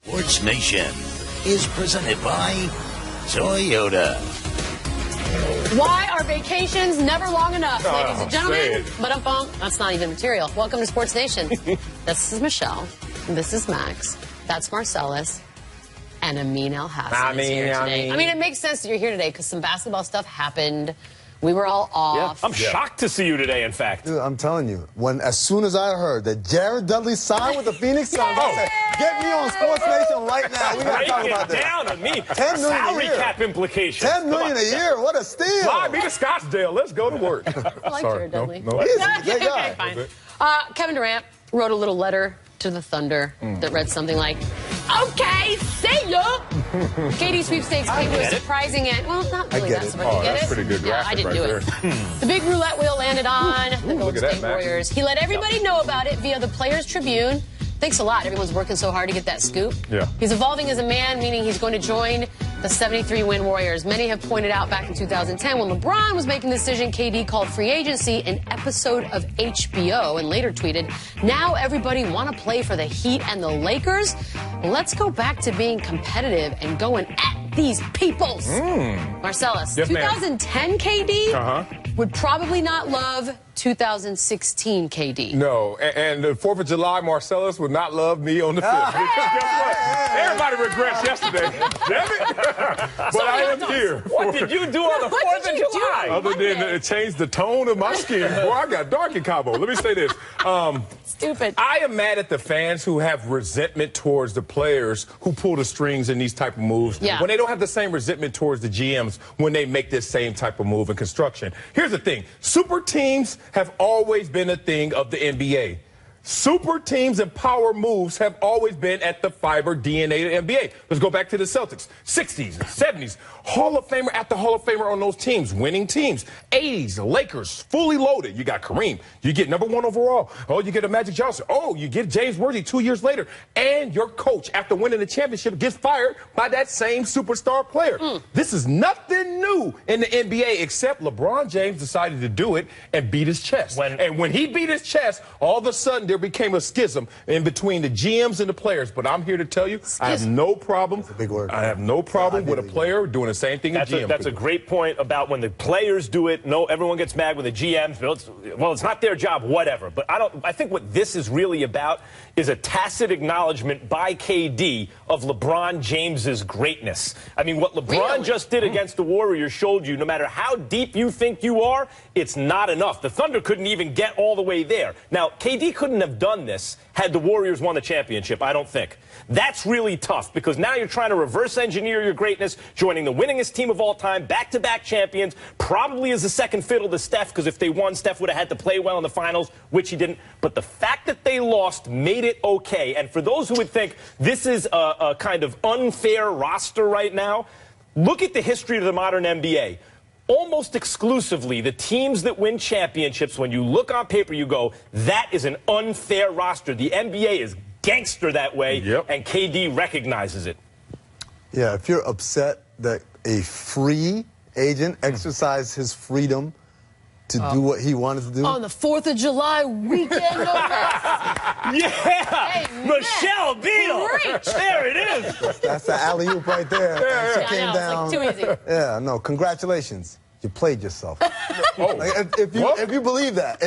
SportsNation is presented by Toyota. Why are vacations never long enough, ladies and gentlemen? Say That's not even material. Welcome to SportsNation. This is Michelle. This is Max. That's Marcellus. And Amin El Hassan is here today. I mean, it makes sense that you're here today because some basketball stuff happened. We were all off. I'm shocked to see you today, in fact. Dude, I'm telling you, as soon as I heard that Jared Dudley signed with the Phoenix Suns, I said, get me on SportsNation right now. We got to talk about this. Down on me. 10 million Salary a year. cap implications. $10 million a year. What a steal. Fly me to Scottsdale. Let's go to work. I like Jared Dudley. No. Okay, fine. Kevin Durant wrote a little letter to the Thunder that read something like, okay, see ya. KD sweepstakes came to a surprising end. Well, not really that surprising. Oh, that's pretty good graphic I didn't right do it. The big roulette wheel landed on the Golden State Max. Warriors. He let everybody know about it via the Players Tribune. Thanks a lot. Everyone's working so hard to get that scoop. Yeah. He's evolving as a man, meaning he's going to join the 73-win Warriors. Many have pointed out back in 2010 when LeBron was making the decision, KD called free agency an episode of HBO and later tweeted, now everybody want to play for the Heat and the Lakers? Let's go back to being competitive and going at these peoples. Marcellus, Yes, 2010 KD would probably not love 2016 KD. No, and the 4th of July, Marcellus would not love me on the 5th. Because guess what? Everybody regrets yesterday. Damn it. But I am here. What did you do on the 4th of July? Other than it changed the tone of my skin. Boy, I got dark in Cabo. Let me say this. Stupid. I am mad at the fans who have resentment towards the players who pull the strings in these type of moves. Yeah. When they don't have the same resentment towards the GMs when they make this same type of move in construction. Here's the thing. Super teams have always been a thing of the NBA. Super teams and power moves have always been at the fiber DNA of the NBA. Let's go back to the Celtics. 60s, 70s. Hall of Famer after Hall of Famer on those teams. Winning teams. 80s, the Lakers, fully loaded. You got Kareem. You get #1 overall. Oh, you get a Magic Johnson. Oh, you get James Worthy 2 years later. And your coach, after winning the championship, gets fired by that same superstar player. This is nothing new in the NBA except LeBron James decided to do it and beat his chest. And when he beat his chest, all of a sudden there became a schism in between the GMs and the players. But I'm here to tell you, I have no problem. That's a big word. I have no problem with a player doing the same thing a GM That's a great point about when the players do it. No, everyone gets mad when the GMs. Well, it's not their job, whatever. But I think what this is really about is a tacit acknowledgement by KD of LeBron James's greatness. I mean, what LeBron just did against the Warriors showed you no matter how deep you think you are, it's not enough. The Thunder couldn't even get all the way there. Now, KD couldn't have done this had the Warriors won the championship, I don't think. That's really tough because now you're trying to reverse engineer your greatness, joining the winningest team of all time, back-to-back champions, probably as a second fiddle to Steph because if they won, Steph would have had to play well in the finals, which he didn't. But the fact that they lost made it okay. And for those who would think this is a kind of unfair roster right now, look at the history of the modern NBA. Almost exclusively, the teams that win championships, when you look on paper, you go, that is an unfair roster. The NBA is gangster that way, and KD recognizes it. Yeah, if you're upset that a free agent exercised his freedom to do what he wanted to do. On the 4th of July weekend. Hey, Michelle Beal. There it is. That's the alley-oop right there. She came down. It's like too easy. Yeah, no, congratulations. You played yourself. If you believe that,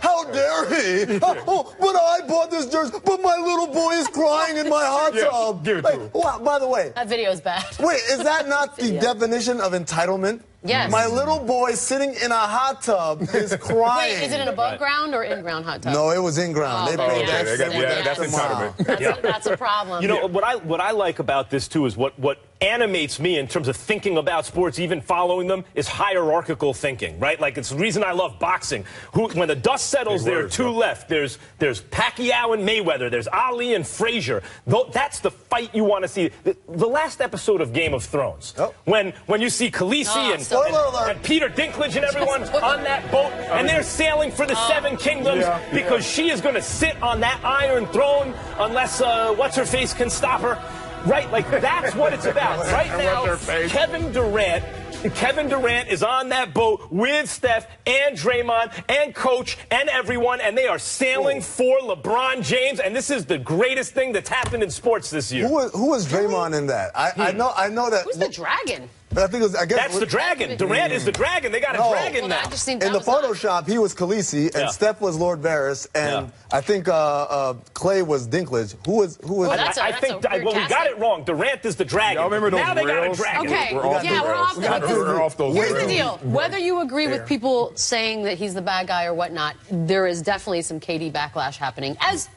how dare he? But I bought this jersey, but my little boy is crying in my hot tub. Give it to him. Well, by the way, That video's bad. wait, is that not the definition of entitlement? Yes. My little boy sitting in a hot tub is crying. Wait, is it an above ground or in ground hot tub? No, it was in ground. They paid that's entitlement. That's a problem. You know, what I like about this, too, is what animates me in terms of thinking about sports, even following them, is hierarchical thinking, right? Like, it's the reason I love boxing. When the dust settles, there are two left. There's Pacquiao and Mayweather. There's Ali and Frazier. That's the fight you want to see. The last episode of Game of Thrones, when you see Khaleesi and Peter Dinklage and everyone on that boat, and they're sailing for the Seven Kingdoms because she is going to sit on that Iron Throne unless what's-her-face can stop her. Right, like that's what it's about. Right now, Kevin Durant Kevin Durant is on that boat with Steph and Draymond and Coach and everyone, and they are sailing for LeBron James, and this is the greatest thing that's happened in sports this year. Who was Draymond in that? I know that. Who's the dragon? But I think it was, that's the dragon. Durant is the dragon. They got a dragon now. In the Photoshop, he was Khaleesi, and Steph was Lord Varys, and I think Clay was Dinklage. Who was? I think we got it wrong. Durant is the dragon. Y'all remember those now they got a reels? dragon. Okay, we're off those. Here's the deal. Whether you agree with people saying that he's the bad guy or whatnot, there is definitely some KD backlash happening, as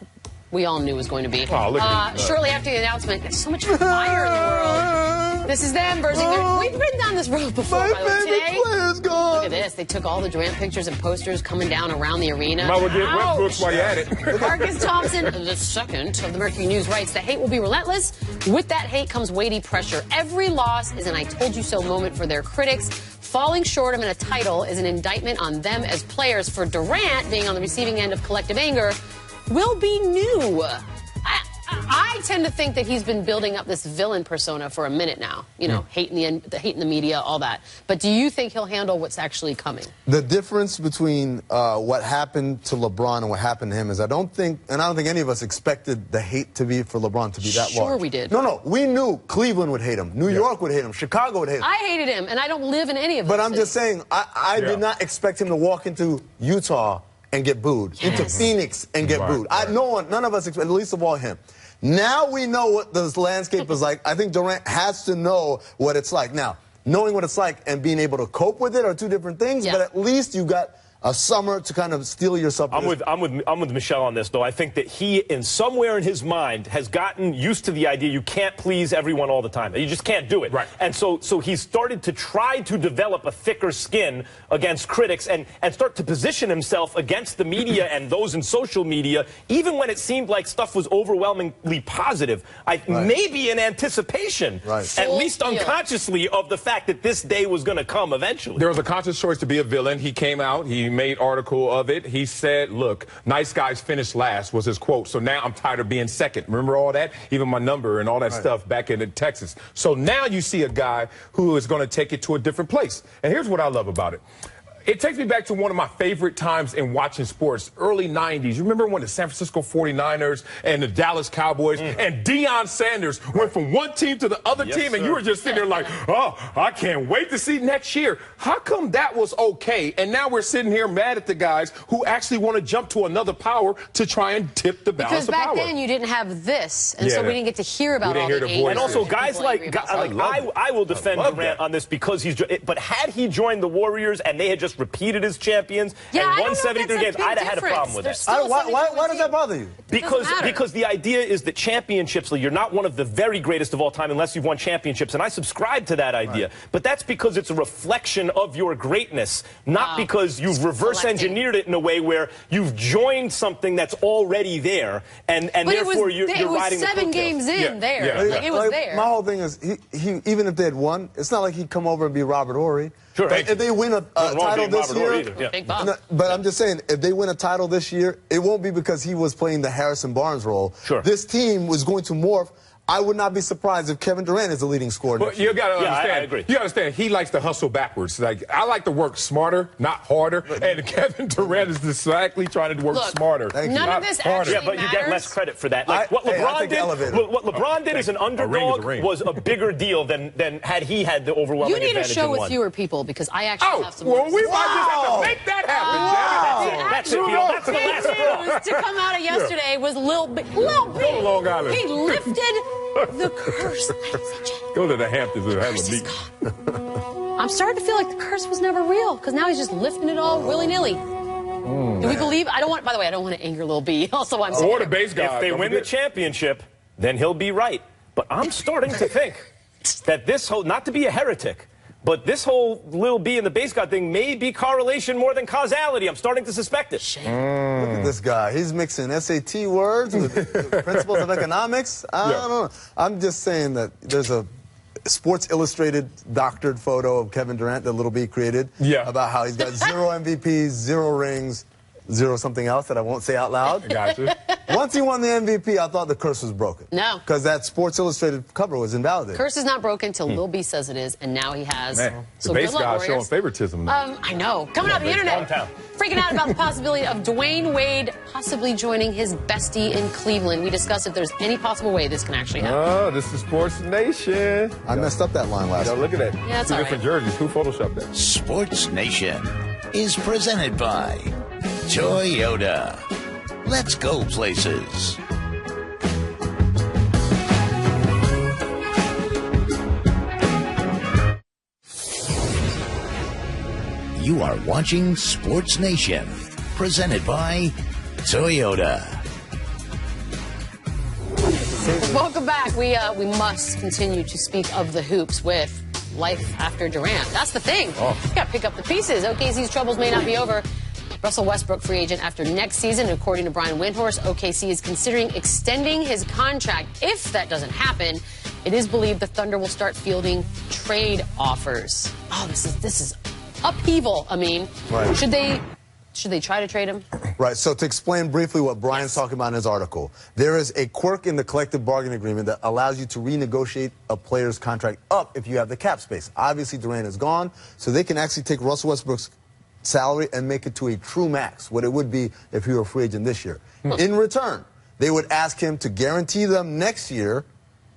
we all knew was going to be. Shortly after the announcement, there's so much fire in the world. This is them versus we've ridden down this road before. My favorite player's gone. Look at this. They took all the Durant pictures and posters coming down around the arena. Might well get Westbrook while you're at it. Marcus Thompson, the second of the Mercury News, writes, the hate will be relentless. With that hate comes weighty pressure. Every loss is an I told you so moment for their critics. Falling short of a title is an indictment on them as players. For Durant, being on the receiving end of collective anger will be new. I tend to think that he's been building up this villain persona for a minute now. You know, hate in the media, all that. But do you think he'll handle what's actually coming? The difference between what happened to LeBron and what happened to him is I don't think any of us expected the hate to be for LeBron to be that large. Sure we did. No, we knew Cleveland would hate him, New York would hate him, Chicago would hate him. I hated him, and I don't live in any of them. But I'm just saying, I did not expect him to walk into Utah and get booed, into Phoenix and get booed. None of us expected, least of all him. Now we know what this landscape is like. I think Durant has to know what it's like. Now, knowing what it's like and being able to cope with it are two different things, but at least you got a summer to kind of steel yourself. I'm with Michelle on this, though. I think that he, in somewhere in his mind, has gotten used to the idea you can't please everyone all the time. You just can't do it. Right. And so he's started to try to develop a thicker skin against critics and start to position himself against the media and those in social media, even when it seemed like stuff was overwhelmingly positive. Maybe in anticipation, at least unconsciously, of the fact that this day was going to come eventually. There was a conscious choice to be a villain. He came out. He made article of it. He said, look, nice guys finish last was his quote. So now I'm tired of being second. Remember all that? Even my number and all that stuff back in Texas. So now you see a guy who is going to take it to a different place. And here's what I love about it. It takes me back to one of my favorite times in watching sports, early 90s. You remember when the San Francisco 49ers and the Dallas Cowboys and Deion Sanders went from one team to the other team, and you were just sitting there like, oh, I can't wait to see next year. How come that was okay? And now we're sitting here mad at the guys who actually want to jump to another power to try and tip the balance of power. Because back then you didn't have this, and so we didn't get to hear about all the hate. And also guys like I will defend Durant on this because but had he joined the Warriors and they had just repeated as champions and won 73 games, I'd have had a problem with that. Why does that bother you? Because the idea is that championships, you're not one of the very greatest of all time unless you've won championships, and I subscribe to that idea. But that's because it's a reflection of your greatness, not because you've reverse engineered it in a way where you've joined something that's already there, and therefore you're riding the coattails. 7 games in there. Like, it was there. My whole thing is, he even if they had won, it's not like he'd come over and be Robert Horry. Sure. If they win a title this year, but I'm just saying, if they win a title this year, it won't be because he was playing the Harrison Barnes role. Sure. This team was going to morph. I would not be surprised if Kevin Durant is the leading scorer. Well, you got to understand. I agree. You understand. He likes to hustle backwards. Like, I like to work smarter, not harder. And Kevin Durant is exactly trying to work smarter. None of this actually but you get less credit for that. Like what LeBron did as an underdog was a bigger deal than had he had the overwhelming advantage. You need a show with fewer people because I actually have some. Well, we might just have to make that happen. That's it. That's the last news to come out of yesterday was Lil B. Go to Long Island. He lifted the curse, ladies and gentlemen. Go to the Hamptons and have a meet. I'm starting to feel like the curse was never real because now he's just lifting it all willy-nilly. Do we believe? I don't want. By the way, I don't want to anger Lil B. Also, I'm saying or the base guy. If they win the championship, then he'll be right. But I'm starting to think that this whole, not to be a heretic, but this whole Lil B and the base god thing may be correlation more than causality. I'm starting to suspect it. Look at this guy. He's mixing SAT words with the principles of economics. I don't know. I'm just saying that there's a Sports Illustrated doctored photo of Kevin Durant that Lil B created about how he's got 0 MVPs, 0 rings, 0 something else that I won't say out loud. Gotcha. Once he won the MVP, I thought the curse was broken. No. Because that Sports Illustrated cover was invalidated. Curse is not broken until Lil B says it is, and now he has. Man, so the base good luck, guy's showing favoritism now. I know. Coming out the internet, freaking out about the possibility of Dwyane Wade possibly joining his bestie in Cleveland. We discussed if there's any possible way this can actually happen. Oh, this is Sports Nation. I messed up that line last week. Look at that. Yeah, that's Two all different right. jerseys. Who photoshopped that? Sports Nation is presented by Toyota. Let's go places. You are watching Sports Nation, presented by Toyota. Welcome back. We must continue to speak of the hoops with life after Durant. That's the thing. You got to pick up the pieces. OKC's troubles may not be over. Russell Westbrook, free agent after next season. According to Brian Windhorst, OKC is considering extending his contract. If that doesn't happen, it is believed the Thunder will start fielding trade offers. Oh, this is upheaval. I mean, Right. should they try to trade him? Right, so to explain briefly what Brian's talking about in his article, there is a quirk in the collective bargaining agreement that allows you to renegotiate a player's contract up if you have the cap space. Obviously, Durant is gone, so they can actually take Russell Westbrook's salary and make it to a true max, what it would be if he were a free agent this year. In return, they would ask him to guarantee them next year,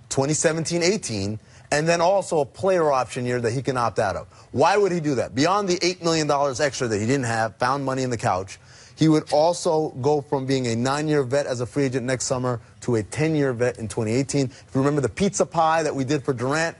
2017-18, and then also a player option year that he can opt out of. Why would he do that? Beyond the $8 million extra that he didn't have, found money in the couch, he would also go from being a 9-year vet as a free agent next summer to a 10-year vet in 2018. If you remember the pizza pie that we did for Durant,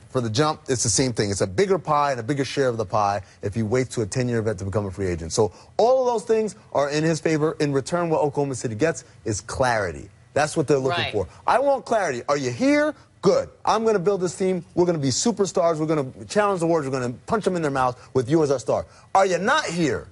for the jump, it's the same thing. It's a bigger pie and a bigger share of the pie if he waits to a 10-year vet to become a free agent. So all of those things are in his favor. In return, what Oklahoma City gets is clarity. That's what they're looking for. I want clarity. Are you here? Good. I'm going to build this team. We're going to be superstars. We're going to challenge the Warriors. We're going to punch them in their mouth with you as our star. Are you not here?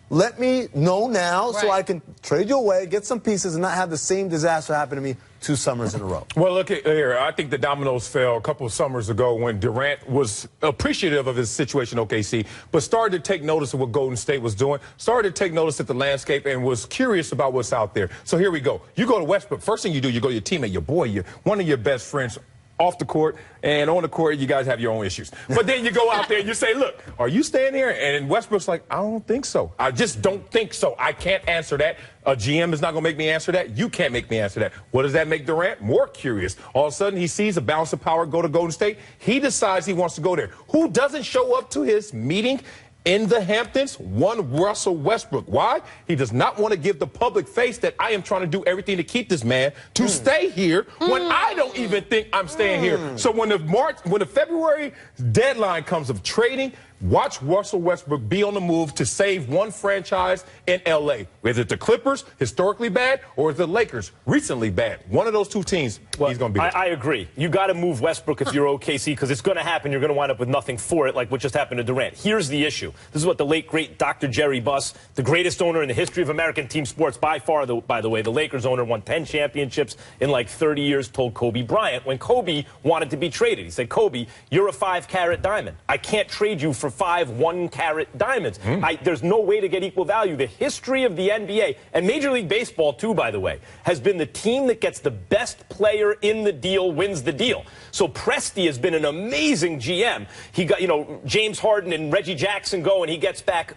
Let me know now so I can trade you away, get some pieces, and not have the same disaster happen to me 2 summers in a row. Well, look here. I think the dominoes fell a couple of summers ago when Durant was appreciative of his situation in OKC, but started to take notice of what Golden State was doing, started to take notice of the landscape, and was curious about what's out there. So here we go. You go to Westbrook. First thing you do, you go to your teammate, your boy, one of your best friends, off the court, and on the court, you guys have your own issues. But then you go out there and you say, look, are you staying here? And Westbrook's like, I don't think so. I just don't think so. I can't answer that. A GM is not going to make me answer that. You can't make me answer that. What does that make Durant? More curious. All of a sudden, he sees a balance of power go to Golden State. He decides he wants to go there. Who doesn't show up to his meeting in the Hamptons? One Russell Westbrook. Why? He does not want to give the public face that I am trying to do everything to keep this man to stay here when I don't even think I'm staying here. So when the February deadline comes of trading, watch Russell Westbrook be on the move to save one franchise in L.A. Is it the Clippers, historically bad, or is it the Lakers, recently bad? One of those two teams, he's going to be there. I agree. You got to move Westbrook if you're OKC because it's going to happen. You're going to wind up with nothing for it like what just happened to Durant. Here's the issue. This is what the late, great Dr. Jerry Buss, the greatest owner in the history of American team sports by far, by the way, the Lakers owner, won 10 championships in like 30 years, told Kobe Bryant when Kobe wanted to be traded. He said, Kobe, you're a 5-carat diamond. I can't trade you for 5 1-carat diamonds. There's no way to get equal value. The history of the NBA, and Major League Baseball too, by the way, has been the team that gets the best player in the deal wins the deal. So Presti has been an amazing GM. He got, James Harden and Reggie Jackson go, and he gets back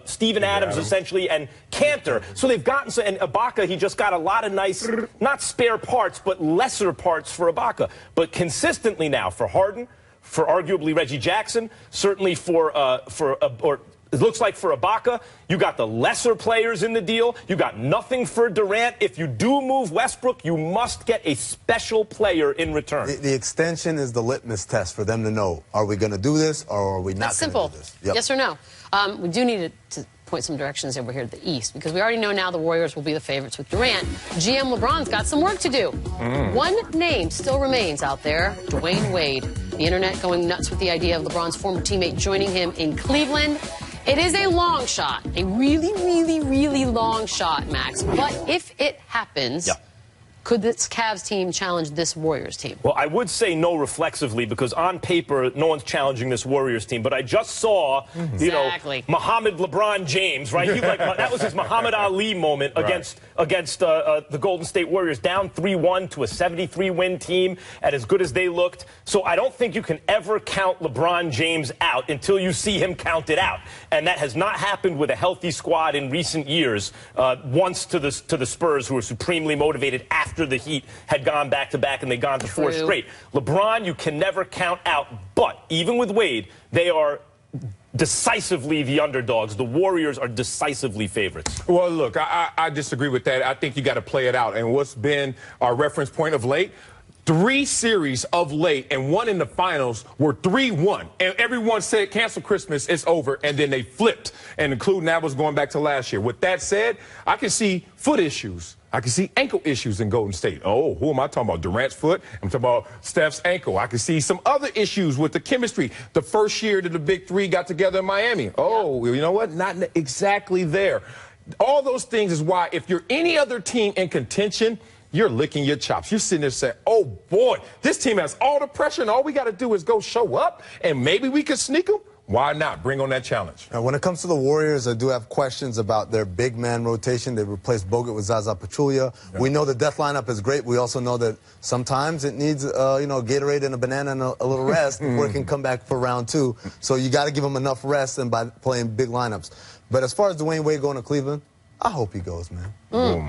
Steven Adams, essentially, and Cantor. So they've gotten, and Ibaka, he just got a lot of nice, not spare parts, but lesser parts for Ibaka. But consistently now, for Harden, for arguably Reggie Jackson, certainly or it looks like for Ibaka, you got the lesser players in the deal. You got nothing for Durant. If you do move Westbrook, you must get a special player in return. The extension is the litmus test for them to know, are we going to do this or are we not going to do this? Simple. Yes or no. We do need to point some directions over here to the East because we already know now the Warriors will be the favorites with Durant. GM LeBron's got some work to do. One name still remains out there, Dwyane Wade. The internet going nuts with the idea of LeBron's former teammate joining him in Cleveland. It is a long shot, a really, really, really long shot, Max. But if it happens, Could this Cavs team challenge this Warriors team? Well, I would say no reflexively because on paper, no one's challenging this Warriors team. But I just saw, you know, Muhammad LeBron James, right? That was his Muhammad Ali moment against the Golden State Warriors, down 3-1 to a 73-win team, and as good as they looked. So I don't think you can ever count LeBron James out until you see him count it out. And that has not happened with a healthy squad in recent years, once to the Spurs, who were supremely motivated after the Heat had gone back-to-back and they'd gone to 4 straight. LeBron, you can never count out. But even with Wade, they are decisively the underdogs. The Warriors are decisively favorites. Well, look, I disagree with that. I think you got to play it out. And what's been our reference point of late? 3 series of late and 1 in the finals were 3-1. And everyone said, cancel Christmas, it's over. And then they flipped. And including that was going back to last year. With that said, I can see foot issues. I can see ankle issues in Golden State. Oh, who am I talking about? Durant's foot? I'm talking about Steph's ankle. I can see some other issues with the chemistry. The first year that the Big Three got together in Miami. Oh, you know what? Not exactly there. All those things is why if you're any other team in contention, you're licking your chops. You're sitting there saying, oh, boy, this team has all the pressure, and all we got to do is go show up, and maybe we could sneak them. Why not? Bring on that challenge. Now, when it comes to the Warriors, I do have questions about their big man rotation. They replaced Bogut with Zaza Pachulia. Yeah. We know the death lineup is great. We also know that sometimes it needs, you know, Gatorade and a banana and a little rest before it can come back for round 2. So you got to give them enough rest and by playing big lineups. But as far as Dwyane Wade going to Cleveland, I hope he goes, man.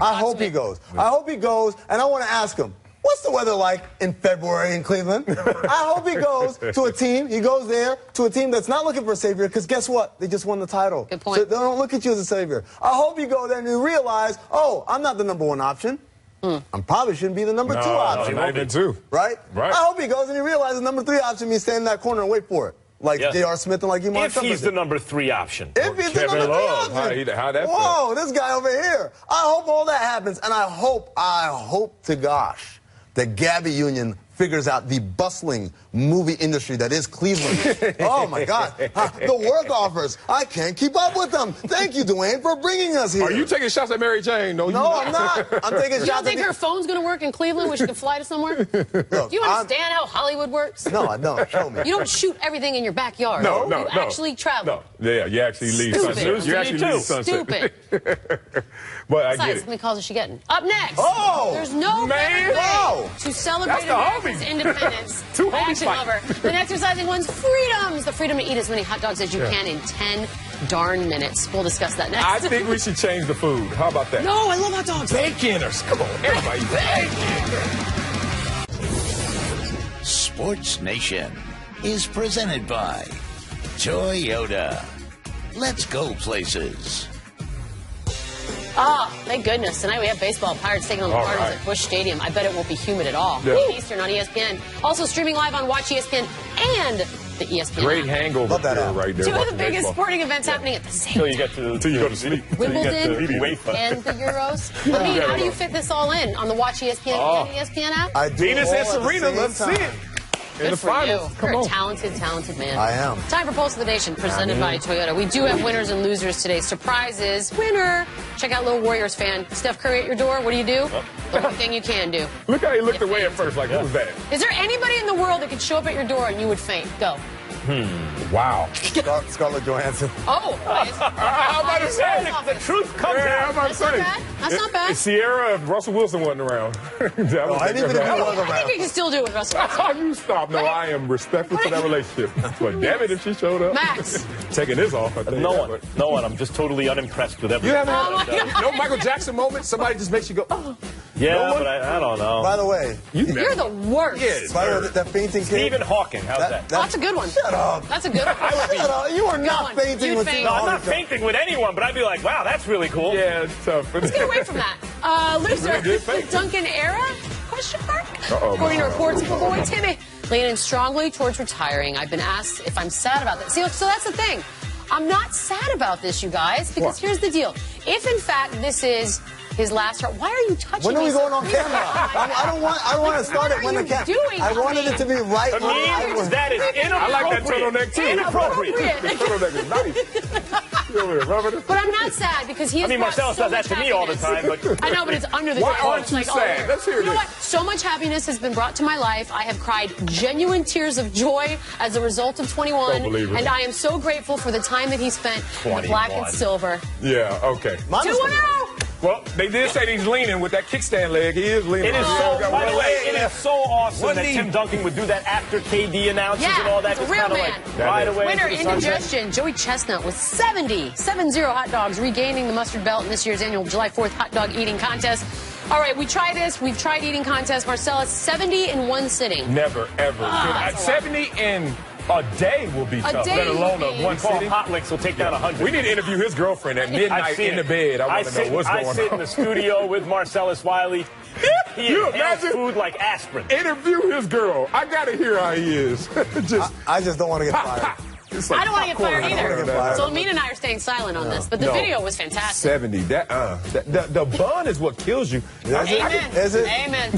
I hope he goes. I hope he goes, and I want to ask him, what's the weather like in February in Cleveland? I hope he goes to a team. He goes there to a team that's not looking for a savior because guess what? They just won the title. Good point. So they don't look at you as a savior. I hope you go there and you realize, oh, I'm not the #1 option. I probably shouldn't be the #2 option. Not even 2. Right? I hope he goes and he realizes the #3 option means stay in that corner and wait for it. Like J.R. Smith and like Iman If he's the #3 option. If he's the #3 option. How that Whoa, this guy over here. I hope all that happens. And I hope to gosh that Gabby Union figures out the bustling movie industry that is Cleveland. Oh, my God. The work offers. I can't keep up with them. Thank you, Dwyane, for bringing us here. Are you taking shots at Mary Jane? No, I'm not. I'm taking shots at... You don't think her phone's going to work in Cleveland where she can fly to somewhere? Look, do you understand how Hollywood works? No, I don't. Show me. You don't shoot everything in your backyard. No. You actually travel. No. Yeah, you actually leave sunset. You actually leave sunset. Stupid. But I Besides, get it. how many calls is she getting? Up next. Oh! There's no better way to celebrate America's independence. I actually love her. Than exercising one's freedoms. The freedom to eat as many hot dogs as you can in 10 darn minutes. We'll discuss that next. I think we should change the food. How about that? No, I love hot dogs. Baconers. Come on, everybody. Bacon. Sports Nation is presented by Toyota. Let's go places. Ah, thank goodness. Tonight we have baseball. Pirates taking on the Cardinals at Busch Stadium. I bet it won't be humid at all. Yeah. Eastern on ESPN. Also streaming live on Watch ESPN and the ESPN Great app. hangover right there. 2 of the biggest sporting events happening at the same time. Until you go to sleep. Wimbledon and the Euros. I mean, how do you fit this all in on the Watch ESPN and ESPN app? Venus and Serena, let's see it. Good for you. You're a talented man. I am. Time for Pulse of the Nation, presented by Toyota. We do have winners and losers today. Surprises. Winner. Check out little Warriors fan. Steph Curry at your door. What do? The only thing you can do. Look how he looked away at first, like, who was that? Is there anybody in the world that could show up at your door and you would faint? Go. Wow. Scarlett Johansson. Oh. How about to say the truth comes out. How about to say That's not bad. Sierra, if Russell Wilson wasn't around. I didn't even if he was around. I think you can still do it with Russell Wilson. You stop. No, I am respectful to that relationship. But damn it, if she showed up. Max. Taking this off. No one. I'm just totally unimpressed with everything. You haven't had no Michael Jackson moment? Somebody just makes you go, oh. Yeah, but I don't know. By the way, you're the worst. Yes, by the way, that fainting kid. Stephen Hawking, how's that? That's a good one. Shut up. That's a good one. Shut up. You are not fainting with faint. No, I'm not fainting with anyone, but I'd be like, wow, that's really cool. Yeah, it's tough. Let's get away from that. Loser, the Duncan era? Question mark? According to reports, boy Timmy leaning strongly towards retiring. I've been asked if I'm sad about this. See, so that's the thing. I'm not sad about this, you guys, because here's the deal. If, in fact, this is his last start, why are you touching me? When are we going on camera? I don't want to start it when the camera. I wanted it to be right when that is inappropriate. I like that turtleneck, too. Inappropriate. That turtleneck is nice. But I'm not sad because he has Marcellus so does that much to me all the happiness. time, but I know, but it's under the Why control. aren't you Like, sad? Let's hear you know this. what? So much happiness has been brought to my life. I have cried genuine tears of joy as a result of 21, Don't believe it. and I am so grateful for the time that he spent in the black and 21. silver. Yeah, okay. 2-0. Well, they did say he's leaning with that kickstand leg. He is leaning. it is by the way, it is so awesome that knee. Tim Duncan would do that after KD announces Yeah, and all that. it's a Just real kinda man. like right away. Winner into the sunset. indigestion. Joey Chestnut with 70 hot dogs, regaining the mustard belt in this year's annual July 4th hot dog eating contest. All right, we try this. We've tried eating contests. Marcellus, 70 in one sitting. Never, ever. that's a 70 in a day will be tough, day let alone will a be- one Paul sitting. Hot Licks will take down 100. We need to interview his girlfriend at midnight in the bed. I want to know what's going on. I sit in the studio with Marcellus Wiley. He You inhales imagine? food like aspirin. Interview his girl. I got to hear how he is. I just don't want to get fired. It's like I don't want to get popcorn. fired I don't wanna either. get fired. So Amina and I are staying silent on this, but the No. video was fantastic. 70. The bun is what kills you. Amen. Is it? Amen.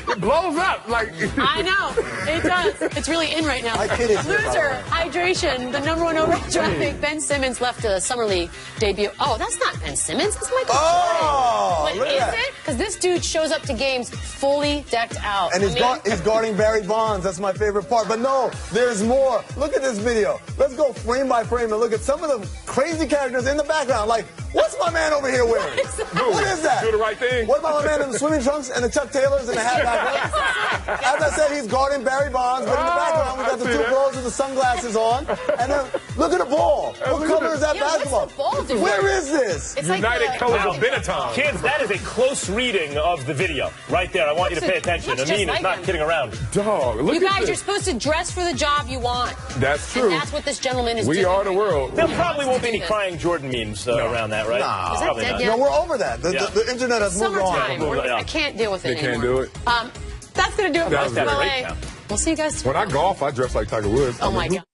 It blows up. Like I know. It does. It's really in right now. My kid is here, by the Loser, way. hydration, the #1 overall draft pick, Ben Simmons left a summer league debut. Oh, that's not Ben Simmons. That's Michael Oh, Jordan. look But at is that. it? Because this dude shows up to games fully decked out. And he's guarding Barry Bonds. That's my favorite part. But no, there's more. Look at this video. Let's go frame by frame and look at some of the crazy characters in the background. Like, what's my man over here wearing? What is that? Do the right thing. What about my man in the swimming trunks and the Chuck Taylors and the hat back? As I said, he's guarding Barry Bonds, but in the background, we got the two pros with the sunglasses on. And then look at the ball. What color is that Yeah, what's basketball? the ball doing? Where is this? It's United like Colors of Benetton. Kids, that is a close reading of the video right there. I want you to pay attention. looks just Amin is like not him. kidding around. Dog, look You at guys, this. you're supposed to dress for the job you want. That's true. And that's what this gentleman is doing. We are the world. There probably won't be any this. crying Jordan memes around that, right? Nah. Is that Probably dead not. yet? No, we're over that. The internet has moved Summertime. on. Yeah. I can't deal with it They can't anymore. do it. That's going to do it That for was us from great LA. now. We'll see you guys When tomorrow. I golf, I dress like Tiger Woods. Oh, my God.